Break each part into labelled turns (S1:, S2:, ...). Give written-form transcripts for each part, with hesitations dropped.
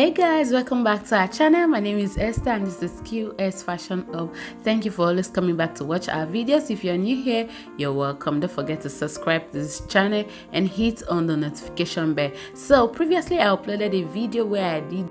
S1: Hey guys, welcome back to our channel. My name is Esther and this is Q-Est Fashion Hub. Thank you for always coming back to watch our videos. If you're new here, you're welcome. Don't forget to subscribe to this channel and hit on the notification bell. So previously I uploaded a video where I did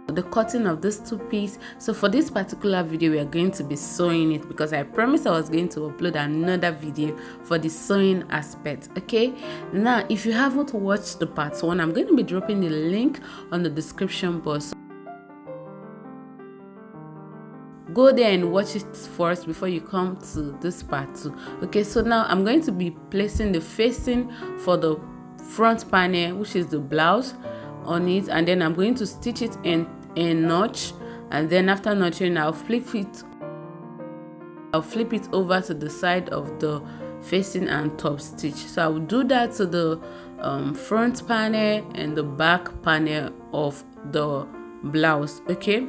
S1: the cutting of this two-piece. So for this particular video we are going to be sewing it because I promised I was going to upload another video for the sewing aspect. Okay, now if you haven't watched the part 1, I'm going to be dropping the link on the description box. Go there and watch it first before you come to this part 2. Okay, so now I'm going to be placing the facing for the front panel, which is the blouse, on it, and then I'm going to stitch it in a notch, and then after notching I'll flip it over to the side of the facing and top stitch. So I will do that to the front panel and the back panel of the blouse. Okay,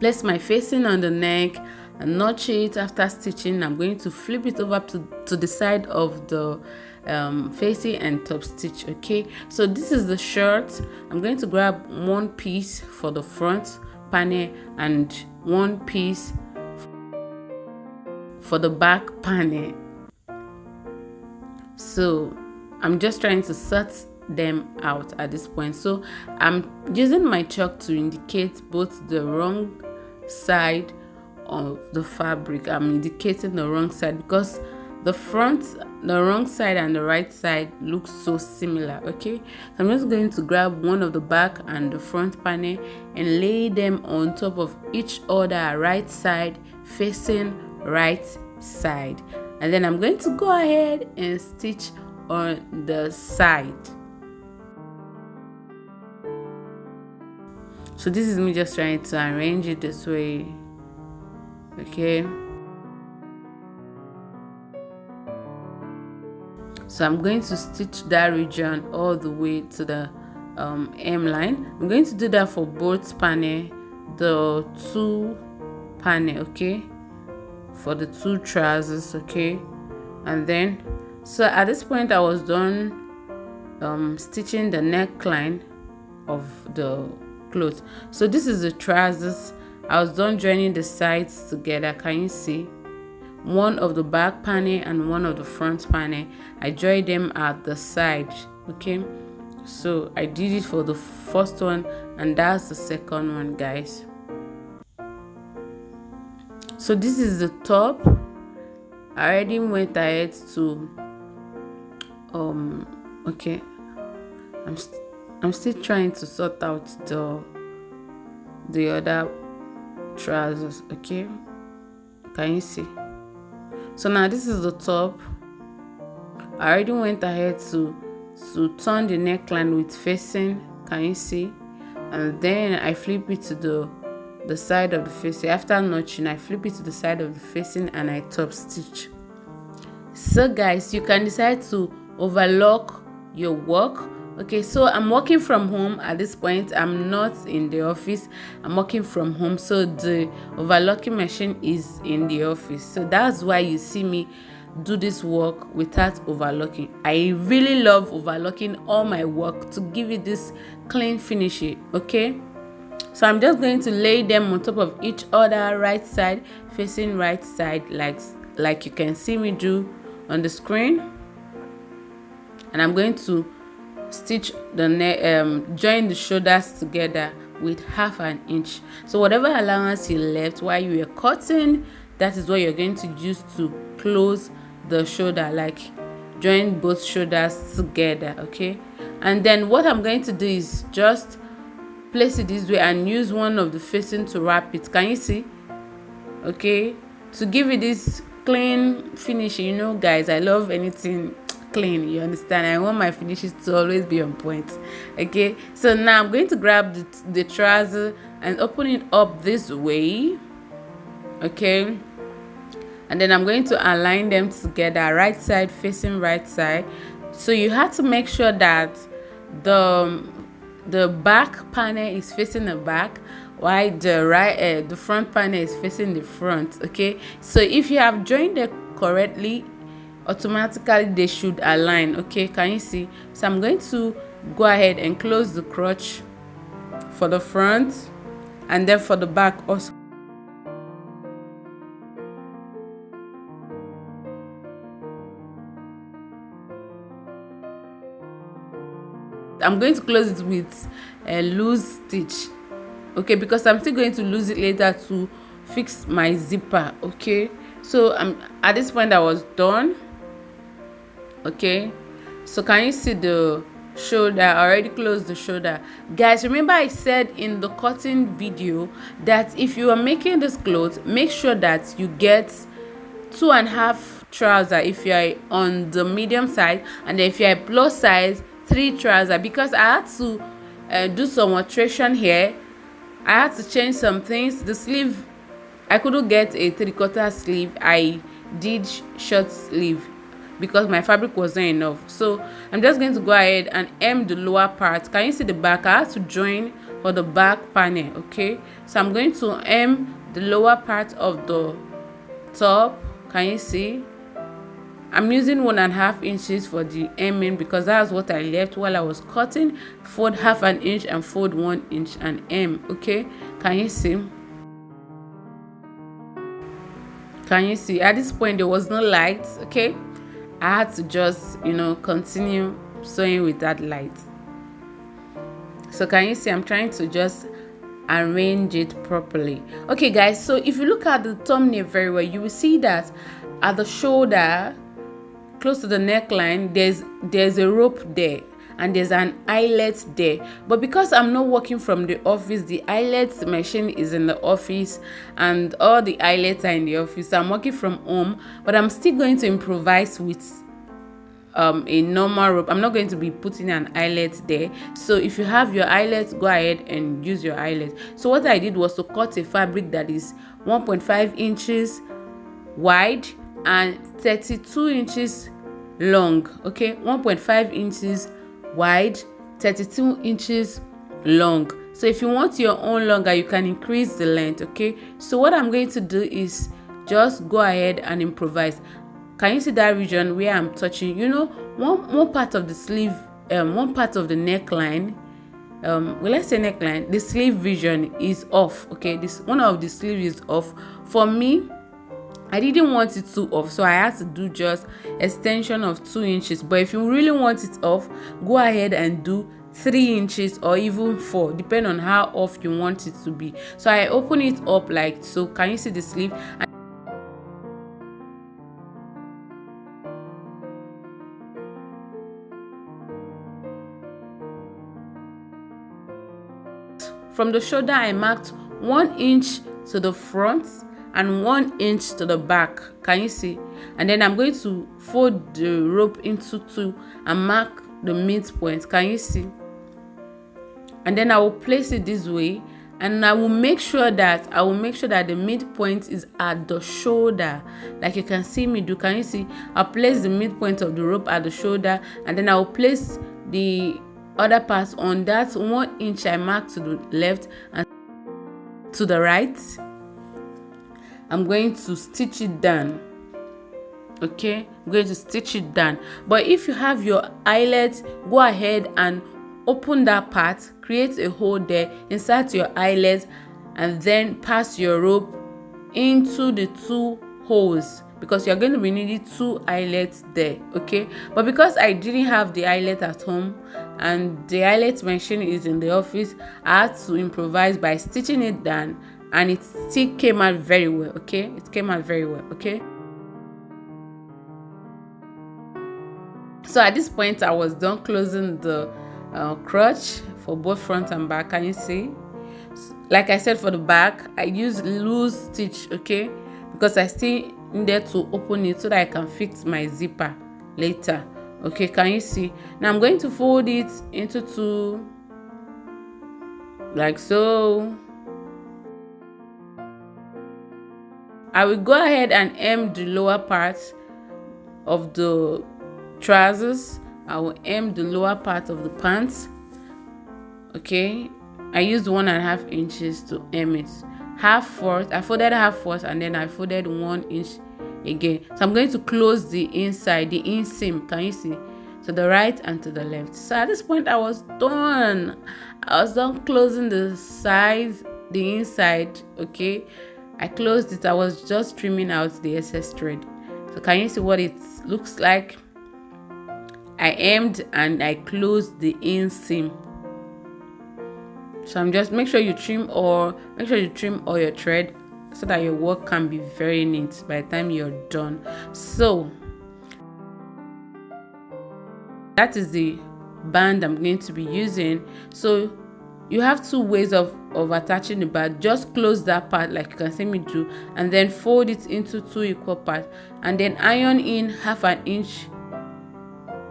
S1: place my facing on the neck and notch it. After stitching, I'm going to flip it over to the side of the facing and top stitch. Okay, so this is the shirt. I'm going to grab one piece for the front panel and one piece for the back panel. So I'm just trying to sort them out at this point. So I'm using my chalk to indicate both the wrong side of the fabric. I'm indicating the wrong side because the wrong side and the right side looks so similar. Okay, so I'm just going to grab one of the back and the front panel and lay them on top of each other, right side facing right side, and then I'm going to go ahead and stitch on the side. So this is me just trying to arrange it this way. Okay, so I'm going to stitch that region all the way to the hem line. I'm going to do that for both panel, the two panel, okay, for the two trousers. Okay, and then so at this point I was done stitching the neckline of the clothes. So this is the trousers. I was done joining the sides together. Can you see? One of the back panel and one of the front panel, I joined them at the side. Okay, so I did it for the first one and that's the second one, guys. So this is the top. I already went ahead to okay, I'm still trying to sort out the other trousers. Okay, can you see? So now this is the top. I already went ahead to turn the neckline with facing. Can you see? And then I flip it to the side of the facing. After notching, I flip it to the side of the facing and I top stitch. So guys, you can decide to overlock your work. Okay, so I'm working from home at this point. I'm not in the office. I'm working from home, so the overlocking machine is in the office. So that's why you see me do this work without overlocking. I really love overlocking all my work to give it this clean finish. Okay, so I'm just going to lay them on top of each other, right side facing right side, like you can see me do on the screen. And I'm going to stitch the neck, join the shoulders together with 1/2 inch. So whatever allowance you left while you were cutting, that is what you're going to use to close the shoulder, like join both shoulders together. Okay, and then what I'm going to do is just place it this way and use one of the facing to wrap it. Can you see? Okay, to give it this clean finish. You know guys, I love anything clean, you understand? I want my finishes to always be on point. Okay, so now I'm going to grab the trouser and open it up this way. Okay, and then I'm going to align them together, right side facing right side. So you have to make sure that the back panel is facing the back while the front panel is facing the front. Okay, so if you have joined it correctly, automatically they should align. Okay, can you see? So I'm going to go ahead and close the crotch for the front, and then for the back also. I'm going to close it with a loose stitch, okay, because I'm still going to lose it later to fix my zipper. Okay, so at this point I was done. Okay, so can you see the shoulder? I already closed the shoulder. Guys, remember I said in the cutting video that if you are making this clothes, make sure that you get 2.5 trouser if you are on the medium size, and if you are plus size, 3 trouser, because I had to do some alteration here. I had to change some things. The sleeve, I couldn't get a 3/4 sleeve. I did short sleeve because my fabric wasn't enough. So I'm just going to go ahead and hem the lower part. Can you see the back? I had to join for the back panel. Okay, so I'm going to hem the lower part of the top. Can you see? I'm using 1.5 inches for the hemming because that's what I left while I was cutting. Fold 1/2 inch and fold 1 inch and hem. Okay, can you see? Can you see? At this point there was no light. Okay, I had to just continue sewing with that light. So can you see? I'm trying to just arrange it properly. Okay guys, so if you look at the thumbnail very well, you will see that at the shoulder, close to the neckline, there's a rope there and there's an eyelet there. But because I'm not working from the office, the eyelet machine is in the office and all the eyelets are in the office. So I'm working from home, but I'm still going to improvise with a normal rope. I'm not going to be putting an eyelet there. So if you have your eyelet, go ahead and use your eyelet. So what I did was to cut a fabric that is 1.5 inches wide and 32 inches long. Okay, 1.5 inches wide, 32 inches long. So if you want your own longer, you can increase the length. Okay, so what I'm going to do is just go ahead and improvise. Can you see that region where I'm touching? One part of the sleeve, one part of the neckline, let's say neckline, the sleeve region is off. Okay, this one of the sleeves is off. For me, I didn't want it too off, so I had to do just extension of 2 inches. But if you really want it off, go ahead and do 3 inches or even 4, depending on how off you want it to be. So I open it up like so. Can you see the sleeve? From the shoulder, I marked 1 inch to the front and 1 inch to the back. Can you see? And then I'm going to fold the rope into 2 and mark the midpoint. Can you see? And then I will place it this way, and I will make sure that the midpoint is at the shoulder, like you can see me do. Can you see? I'll place the midpoint of the rope at the shoulder, and then I will place the other part on that 1 inch I marked to the left and to the right. I'm going to stitch it down. Okay, I'm going to stitch it down. But if you have your eyelet, go ahead and open that part, create a hole there, insert your eyelet, and then pass your rope into the 2 holes, because you're going to be needing 2 eyelets there. Okay, but because I didn't have the eyelet at home and the eyelet machine is in the office, I had to improvise by stitching it down, and it still came out very well. Okay, it came out very well. Okay, so at this point I was done closing the crotch for both front and back. Can you see? Like I said, for the back I used loose stitch, okay, because I still needed to open it so that I can fix my zipper later. Okay, can you see? Now I'm going to fold it into 2 like so. I will go ahead and hem the lower part of the trousers. I will hem the lower part of the pants. Okay, I used 1.5 inches to hem it. Half first, I folded half first, and then I folded 1 inch again. So I'm going to close the inside, the inseam. Can you see? to the right and to the left. So at this point I was done. I was done closing the sides, the inside. Okay, I closed it. I was just trimming out the excess thread. So can you see what it looks like? I hemmed and I closed the inseam. So I'm just make sure you trim all your thread so that your work can be very neat by the time you're done. So that is the band I'm going to be using. So you have two ways of attaching the band. Just close that part like you can see me do, and then fold it into two equal parts, and then iron in 1/2 inch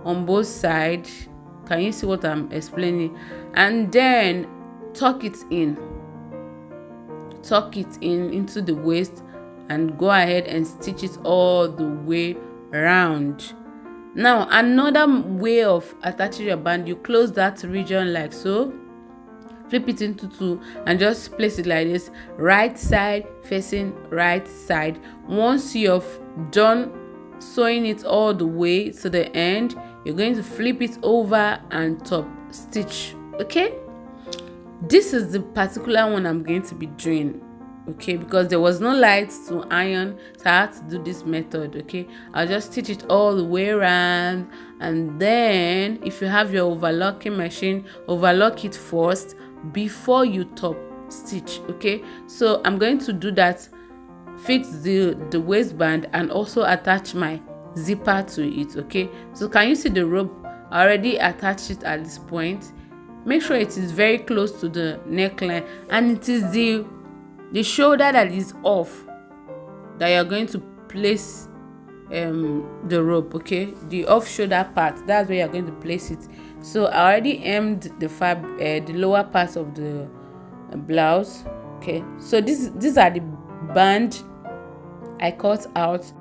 S1: on both sides. Can you see what I'm explaining? And then tuck it in into the waist, and go ahead and stitch it all the way round. Now another way of attaching your band, you close that region like so, flip it into two and just place it like this, right side facing right side. Once you've done sewing it all the way to the end, you're going to flip it over and top stitch. Okay, this is the particular one I'm going to be doing, okay, because there was no light to iron, so I had to do this method. Okay, I'll just stitch it all the way around, and then if you have your overlocking machine, overlock it first before you top stitch. Okay, so I'm going to do that, fix the waistband and also attach my zipper to it. Okay, so can you see the rope? I already attached it at this point. Make sure it is very close to the neckline, and it is the shoulder that is off that you're going to place the rope. Okay, the off shoulder part, that's where you're going to place it. So I already hemmed the lower part of the blouse. Okay, so these are the band I cut out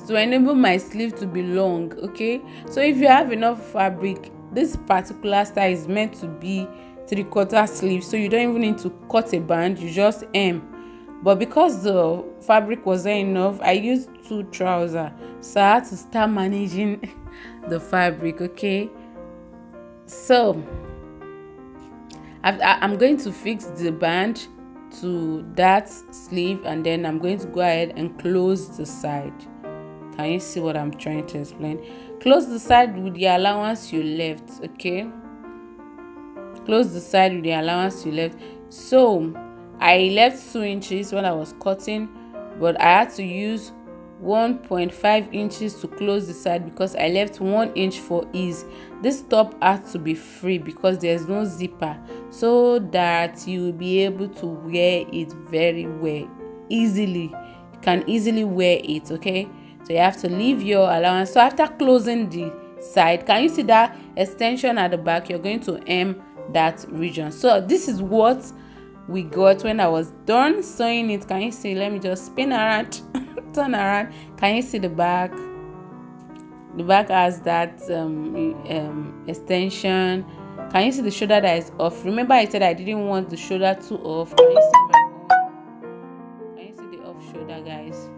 S1: to enable my sleeve to be long. Okay, so if you have enough fabric, this particular style is meant to be 3/4 sleeve, so you don't even need to cut a band, you just hem. But because the fabric wasn't enough, I used 2 trousers, so I had to start managing the fabric. Okay, so I'm going to fix the band to that sleeve, and then I'm going to go ahead and close the side. Can you see what I'm trying to explain? Close the side with the allowance you left. Okay, close the side with the allowance you left. So I left 2 inches when I was cutting, but I had to use 1.5 inches to close the side because I left 1 inch for ease. This top had to be free because there's no zipper, so that you will be able to wear it very well easily. You can easily wear it. Okay, so you have to leave your allowance. So after closing the side, can you see that extension at the back? You're going to hem that region. So this is what we got when I was done sewing it. Can you see? Let me just spin around turn around. Can you see the back? The back has that extension. Can you see the shoulder that is off? Remember I said I didn't want the shoulder too off. Can you see my own? Can you see the off shoulder, guys?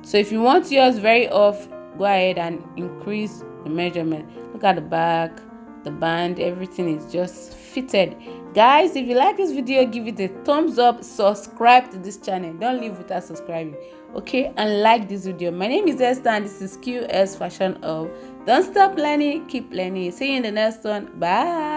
S1: So if you want yours very off, go ahead and increase the measurement. Look at the back, the band, everything is just fitted. Guys, if you like this video, give it a thumbs up, subscribe to this channel, don't leave without subscribing, okay, and like this video. My name is Esther and this is Q-Est Fashion Hub. Don't stop learning, keep learning. See you in the next one. Bye.